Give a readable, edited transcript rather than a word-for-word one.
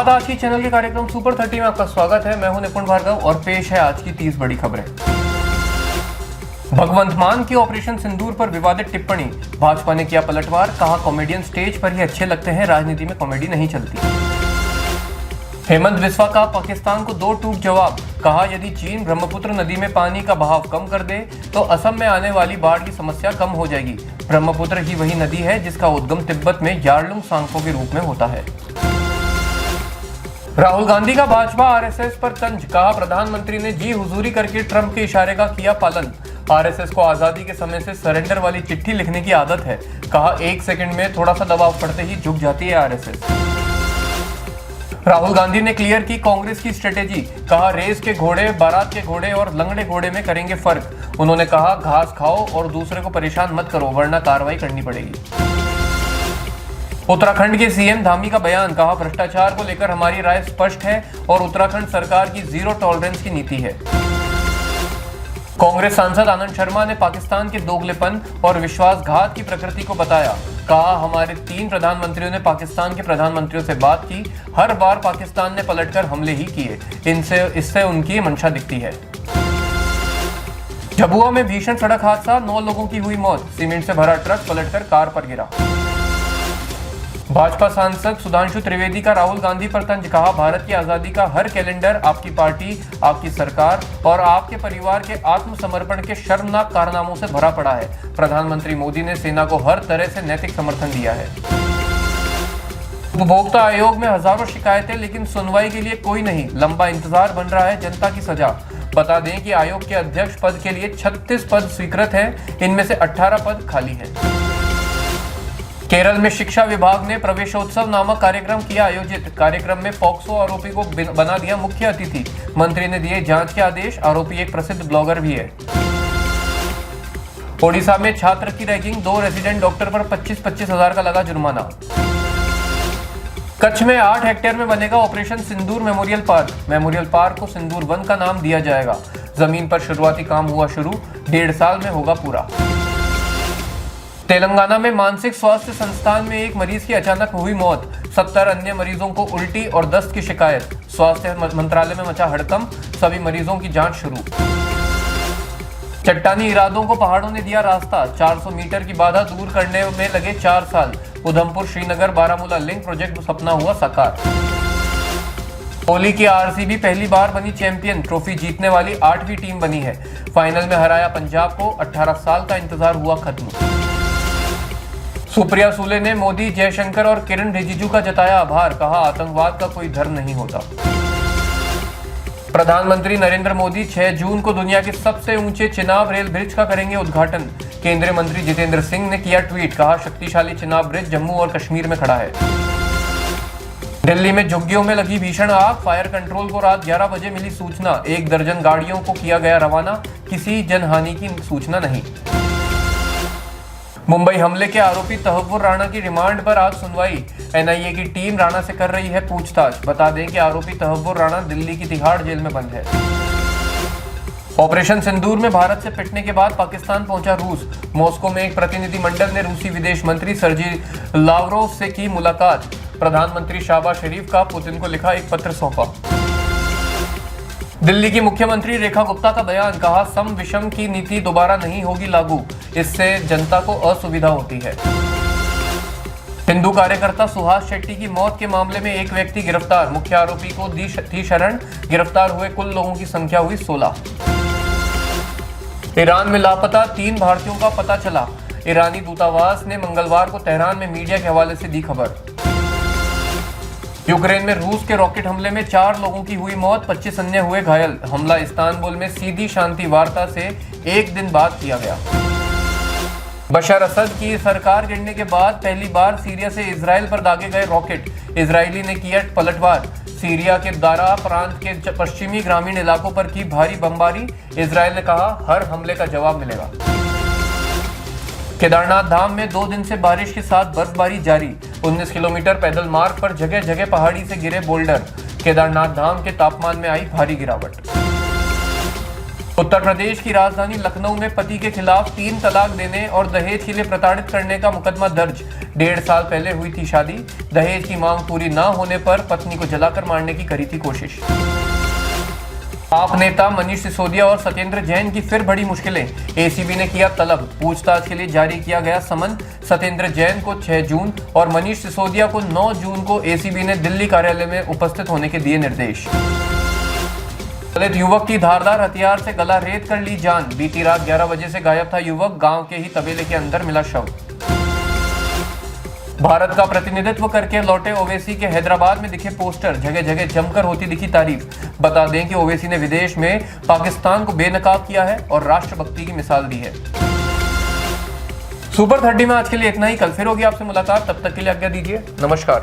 सुप्रभात। आज की चैनल के कार्यक्रम सुपर 30 में आपका स्वागत है। मैं हूं निपुण भार्गव और पेश है आज की 30 बड़ी खबरें। भगवंत मान की ऑपरेशन सिंदूर पर विवादित टिप्पणी, भाजपा ने किया पलटवार, कहा कॉमेडियन स्टेज पर ही अच्छे लगते हैं, राजनीति में कॉमेडी नहीं चलती। हेमंत बिस्वा का पाकिस्तान को दो टूक जवाब, कहा यदि चीन ब्रह्मपुत्र नदी में पानी का बहाव कम कर दे तो असम में आने वाली बाढ़ की समस्या कम हो जाएगी। ब्रह्मपुत्र ही वही नदी है जिसका उद्गम तिब्बत में यार्लुंग सांगपो के रूप में होता है। राहुल गांधी का भाजपा आरएसएस पर तंज, कहा प्रधानमंत्री ने जी हुजूरी करके ट्रंप के इशारे का किया पालन। आरएसएस को आजादी के समय से सरेंडर वाली चिट्ठी लिखने की आदत है, कहा एक सेकंड में थोड़ा सा दबाव पड़ते ही झुक जाती है आरएसएस। राहुल गांधी ने क्लियर की कांग्रेस की स्ट्रेटेजी, कहा रेस के घोड़े, बारात के घोड़े और लंगड़े घोड़े में करेंगे फर्क। उन्होंने कहा घास खाओ और दूसरे को परेशान मत करो वरना कार्रवाई करनी पड़ेगी। उत्तराखंड के सीएम धामी का बयान, कहा भ्रष्टाचार को लेकर हमारी राय स्पष्ट है और उत्तराखंड सरकार की जीरो टॉलरेंस की नीति है। कांग्रेस सांसद आनंद शर्मा ने पाकिस्तान के दोगलेपन और विश्वासघात की प्रकृति को बताया, कहा हमारे 3 प्रधानमंत्रियों ने पाकिस्तान के प्रधानमंत्रियों से बात की, हर बार पाकिस्तान ने पलटकर हमले ही किए, इससे उनकी मंशा दिखती है। झाबुआ में भीषण सड़क हादसा, 9 लोगों की हुई मौत, सीमेंट से भरा ट्रक पलटकर कार पर गिरा। भाजपा सांसद सुधांशु त्रिवेदी का राहुल गांधी पर तंज, कहा भारत की आजादी का हर कैलेंडर आपकी पार्टी, आपकी सरकार और आपके परिवार के आत्मसमर्पण के शर्मनाक कारनामों से भरा पड़ा है। प्रधानमंत्री मोदी ने सेना को हर तरह से नैतिक समर्थन दिया है। उपभोक्ता आयोग में हजारों शिकायतें लेकिन सुनवाई के लिए कोई नहीं, लंबा इंतजार बन रहा है जनता की सजा। बता दें कि आयोग के अध्यक्ष पद के लिए 36 पद स्वीकृत हैं, इनमें से 18 पद खाली हैं। केरल में शिक्षा विभाग ने प्रवेशोत्सव नामक कार्यक्रम किया आयोजित। कार्यक्रम में पॉक्सो आरोपी को बना दिया मुख्य अतिथि, मंत्री ने दिए जांच के आदेश, आरोपी एक प्रसिद्ध ब्लॉगर भी है। ओडिशा में छात्र की रैगिंग, 2 रेजिडेंट डॉक्टर पर 25-25 हजार का लगा जुर्माना। कच्छ में 8 हेक्टेयर में बनेगा ऑपरेशन सिंदूर मेमोरियल पार्क। मेमोरियल पार्क को सिंदूर वन का नाम दिया जाएगा। जमीन पर शुरुआती काम हुआ शुरू, 1.5 साल में होगा पूरा। तेलंगाना में मानसिक स्वास्थ्य संस्थान में एक मरीज की अचानक हुई मौत, 70 अन्य मरीजों को उल्टी और दस्त की शिकायत। स्वास्थ्य मंत्रालय में मचा हड़कंप, सभी मरीजों की जांच शुरू। चट्टानी इरादों को पहाड़ों ने दिया रास्ता, 400 मीटर की बाधा दूर करने में लगे 4 साल। उधमपुर श्रीनगर बारामूला लिंक प्रोजेक्ट सपना हुआ साकार। कोहली की आरसीबी पहली बार बनी चैंपियन, ट्रॉफी जीतने वाली 8वीं टीम बनी है। फाइनल में हराया पंजाब को, 18 साल का इंतजार हुआ खत्म। सुप्रिया सूले ने मोदी, जयशंकर और किरण रिजिजू का जताया आभार, कहा आतंकवाद का कोई धर्म नहीं होता। प्रधानमंत्री नरेंद्र मोदी 6 जून को दुनिया के सबसे ऊंचे चिनाब रेल ब्रिज का करेंगे उद्घाटन। केंद्रीय मंत्री जितेंद्र सिंह ने किया ट्वीट, कहा शक्तिशाली चिनाब ब्रिज जम्मू और कश्मीर में खड़ा है। दिल्ली में झुग्गियों में लगी भीषण आग, फायर कंट्रोल को रात 11 बजे मिली सूचना, 1 दर्जन गाड़ियों को किया गया रवाना, किसी जनहानि की सूचना नहीं। मुंबई हमले के आरोपी तहव्वुर राणा की रिमांड पर आज सुनवाई, एनआईए की टीम राणा से कर रही है पूछताछ। बता दें कि आरोपी तहव्वुर राणा दिल्ली की तिहाड़ जेल में बंद है। ऑपरेशन सिंदूर में भारत से पिटने के बाद पाकिस्तान पहुंचा रूस। मॉस्को में एक प्रतिनिधिमंडल ने रूसी विदेश मंत्री सर्जी लावरोव से की मुलाकात। प्रधानमंत्री शाहबाज शरीफ का पुतिन को लिखा एक पत्र सौंपा। दिल्ली की मुख्यमंत्री रेखा गुप्ता का बयान, कहा सम विषम की नीति दोबारा नहीं होगी लागू, इससे जनता को असुविधा होती है। हिंदू कार्यकर्ता सुहास शेट्टी की मौत के मामले में एक व्यक्ति गिरफ्तार, मुख्य आरोपी को थी शरण। गिरफ्तार हुए कुल लोगों की संख्या हुई 16। ईरान में लापता 3 भारतीयों का पता चला, ईरानी दूतावास ने मंगलवार को तेहरान में मीडिया के हवाले से दी खबर। यूक्रेन में रूस के रॉकेट हमले में 4 लोगों की हुई मौत, 25 अन्य हुए घायल। हमला इस्तांबुल में सीधी शांति वार्ता से 1 दिन बाद किया गया। बशर असद की सरकार गिरने के बाद पहली बार सीरिया से इजराइल पर दागे गए रॉकेट, इजरायली ने किया पलटवार। सीरिया के दारा प्रांत के पश्चिमी ग्रामीण इलाकों पर की भारी बमबारी, इजराइल ने कहा हर हमले का जवाब मिलेगा। केदारनाथ धाम में 2 दिन से बारिश के साथ बर्फबारी जारी, 19 किलोमीटर पैदल मार्ग पर जगह जगह पहाड़ी से गिरे बोल्डर। केदारनाथ धाम के तापमान में आई भारी गिरावट। उत्तर प्रदेश की राजधानी लखनऊ में पति के खिलाफ 3 तलाक देने और दहेज के लिए प्रताड़ित करने का मुकदमा दर्ज। 1.5 साल पहले हुई थी शादी। दहेज की मांग पूरी न होने पर पत्नी को जलाकर मारने की करी थी कोशिश। आप नेता मनीष सिसोदिया और सत्येंद्र जैन की फिर बड़ी मुश्किलें। एसीबी ने किया तलब। पूछताछ के लिए जारी किया गया समन। सत्येंद्र जैन को 6 जून और मनीष सिसोदिया को 9 जून को एसीबी ने दिल्ली कार्यालय में उपस्थित होने के दिए निर्देश। दलित युवक की धारदार हथियार से गला रेत कर ली जान। बीती रात 11 बजे से गायब था युवक। गांव के ही तबेले के अंदर मिला शव। भारत का प्रतिनिधित्व करके लौटे ओवैसी के हैदराबाद में दिखे पोस्टर। जगह जगह जमकर होती दिखी तारीफ। बता दें कि ओवैसी ने विदेश में पाकिस्तान को बेनकाब किया है और राष्ट्रभक्ति की मिसाल दी है। सुपर 30 में आज के लिए इतना ही। कल फिर होगी आपसे मुलाकात। तब तक के लिए आज्ञा दीजिए। नमस्कार।